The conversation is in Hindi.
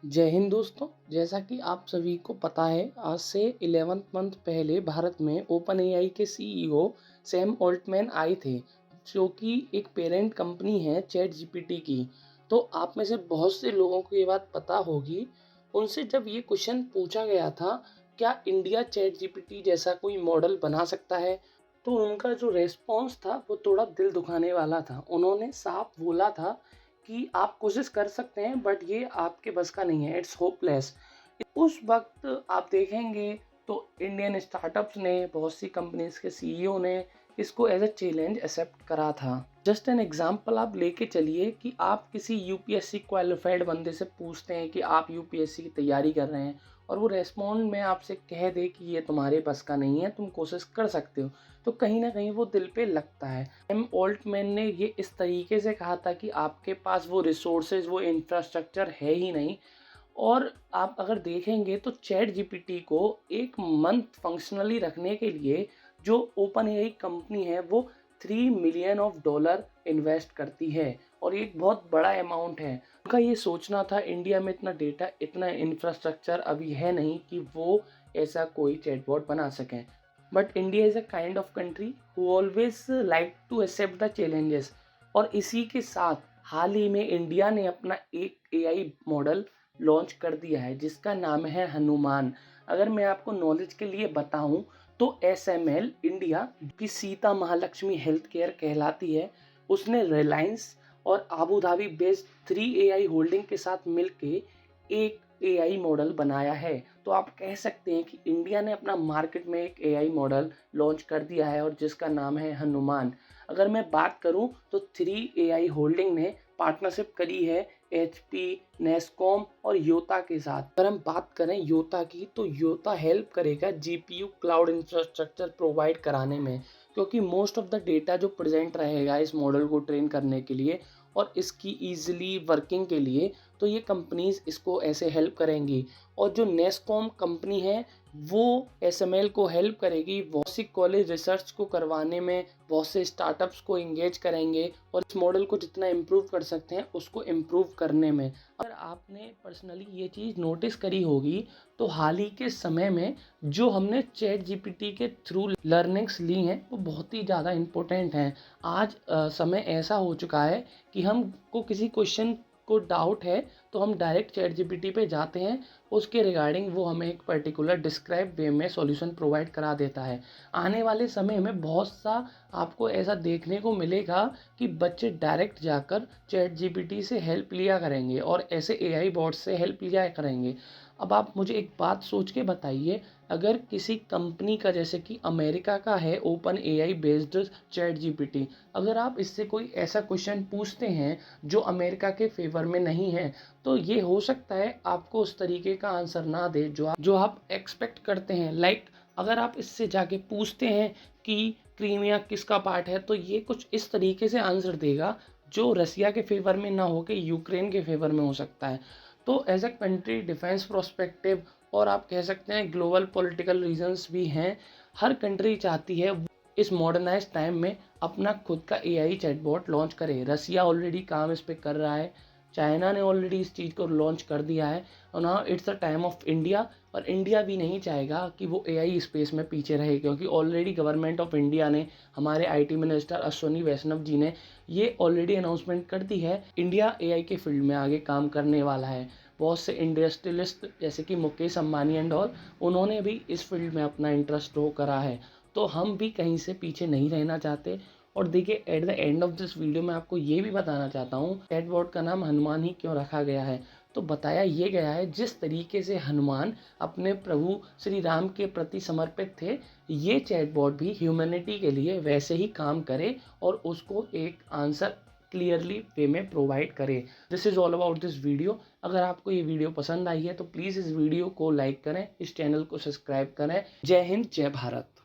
जय हिंद दोस्तों। जैसा कि आप सभी को पता है, आज से 11 मंथ पहले भारत में ओपन एआई के सीईओ सैम ऑल्टमैन आए थे, जो कि एक पेरेंट कंपनी है चैट जीपीटी की। तो आप में से बहुत से लोगों को ये बात पता होगी। उनसे जब ये क्वेश्चन पूछा गया था, क्या इंडिया चैट जीपीटी जैसा कोई मॉडल बना सकता है, तो उनका जो रेस्पॉन्स था वो थोड़ा दिल दुखाने वाला था। उन्होंने साफ बोला था कि आप कोशिश कर सकते हैं, बट ये आपके बस का नहीं है, इट्स होपलेस। उस वक्त आप देखेंगे तो इंडियन स्टार्टअप्स ने, बहुत सी कंपनीज के सीईओ ने इसको एज अ चैलेंज एक्सेप्ट करा था। जस्ट एन एग्जांपल आप लेके चलिए कि आप किसी यूपीएससी क्वालिफाइड बंदे से पूछते हैं कि आप यूपीएससी की तैयारी कर रहे हैं, और वो रेस्पॉन्ड में आपसे कह दे कि ये तुम्हारे बस का नहीं है, तुम कोशिश कर सकते हो, तो कहीं ना कहीं वो दिल पे लगता है। एम ऑल्टमैन ने ये इस तरीके से कहा था कि आपके पास वो रिसोर्सेज, वो इंफ्रास्ट्रक्चर है ही नहीं। और आप अगर देखेंगे तो चैट जीपीटी को एक मंथ फंक्शनली रखने के लिए जो ओपन एआई कंपनी है वो $3 मिलियन इन्वेस्ट करती है, और ये एक बहुत बड़ा अमाउंट है। उनका ये सोचना था, इंडिया में इतना डेटा, इतना इंफ्रास्ट्रक्चर अभी है नहीं कि वो ऐसा कोई चैटबॉट बना सकें। But India is a kind of country who always like to accept the challenges. और इसी के साथ हाल ही में इंडिया ने अपना एक एआई मॉडल लॉन्च कर दिया है जिसका नाम है हनुमान। अगर मैं आपको नॉलेज के लिए बताऊं तो एसएमएल इंडिया, की सीता महालक्ष्मी हेल्थ केयर कहलाती है, उसने रिलायंस और Abu Dhabi based 3 AI holding के साथ मिलके एक एआई मॉडल बनाया है। तो आप कह सकते हैं कि इंडिया ने अपना मार्केट में एक एआई मॉडल लॉन्च कर दिया है, और जिसका नाम है हनुमान। अगर मैं बात करूं तो 3 एआई होल्डिंग ने पार्टनरशिप करी है एचपी, नेस्कॉम और योता के साथ। अगर हम बात करें योता की, तो योता हेल्प करेगा जीपीयू क्लाउड इंफ्रास्ट्रक्चर प्रोवाइड कराने में, क्योंकि मोस्ट ऑफ द डेटा जो प्रेजेंट रहेगा इस मॉडल को ट्रेन करने के लिए और इसकी ईजिली वर्किंग के लिए, तो ये कंपनीज इसको ऐसे हेल्प करेंगी। और जो नेस्कॉम कंपनी है वो एसएमएल को हेल्प करेगी बहुत सी कॉलेज रिसर्च को करवाने में, बहुत से स्टार्टअप्स को इंगेज करेंगे और इस मॉडल को जितना इम्प्रूव कर सकते हैं उसको इम्प्रूव करने में। अगर आपने पर्सनली ये चीज़ नोटिस करी होगी तो हाल ही के समय में जो हमने चैट जीपीटी के थ्रू लर्निंग्स ली हैं वो बहुत ही ज़्यादा इम्पोर्टेंट हैं। आज समय ऐसा हो चुका है कि हमको किसी क्वेश्चन को डाउट है तो हम डायरेक्ट चैट जीपीटी पे जाते हैं, उसके रिगार्डिंग वो हमें एक पर्टिकुलर डिस्क्राइब वे में सॉल्यूशन प्रोवाइड करा देता है। आने वाले समय में बहुत सा आपको ऐसा देखने को मिलेगा कि बच्चे डायरेक्ट जाकर चैट जीपीटी से हेल्प लिया करेंगे और ऐसे एआई बॉट्स से हेल्प लिया करेंगे। अब आप मुझे एक बात सोच के बताइए, अगर किसी कंपनी का, जैसे कि अमेरिका का है open AI based chat GPT, अगर आप इससे कोई ऐसा क्वेश्चन पूछते हैं जो अमेरिका के फेवर में नहीं है, तो ये हो सकता है आपको उस तरीके का आंसर ना दे जो आप एक्सपेक्ट करते हैं। अगर आप इससे जाके पूछते हैं कि क्रीमिया किसका पार्ट है, तो ये कुछ इस तरीके से आंसर देगा जो रसिया के फेवर में ना हो के यूक्रेन के फेवर में हो सकता है। तो as a country defence prospective, और आप कह सकते हैं ग्लोबल पॉलिटिकल रीजंस भी हैं, हर कंट्री चाहती है इस मॉडर्नाइज टाइम में अपना खुद का एआई चैटबॉट लॉन्च करे। रसिया ऑलरेडी काम इस पे कर रहा है, चाइना ने ऑलरेडी इस चीज़ को लॉन्च कर दिया है, और now it's the time of India. और इंडिया भी नहीं चाहेगा कि वो एआई स्पेस में पीछे रहे, क्योंकि ऑलरेडी गवर्नमेंट ऑफ इंडिया ने, हमारे आईटी मिनिस्टर अश्विनी वैष्णव जी ने ये ऑलरेडी अनाउंसमेंट कर दी है, इंडिया एआई के फील्ड में आगे काम करने वाला है। बहुत से इंडस्ट्रियलिस्ट जैसे कि मुकेश अंबानी एंड ऑल, उन्होंने भी इस फील्ड में अपना इंटरेस्ट शो करा है। तो हम भी कहीं से पीछे नहीं रहना चाहते। और देखिए, at the end of this video मैं आपको ये भी बताना चाहता हूँ चैटबॉट का नाम हनुमान ही क्यों रखा गया है। तो बताया ये गया है, जिस तरीके से हनुमान अपने प्रभु श्री राम के प्रति समर्पित थे, ये चैटबॉट भी ह्यूमैनिटी के लिए वैसे ही काम करे और उसको एक आंसर क्लियरली वे में प्रोवाइड करे। This is all about this video. अगर आपको ये वीडियो पसंद आई है तो प्लीज़ इस वीडियो को लाइक करें, इस चैनल को सब्सक्राइब करें। जय हिंद, जय भारत।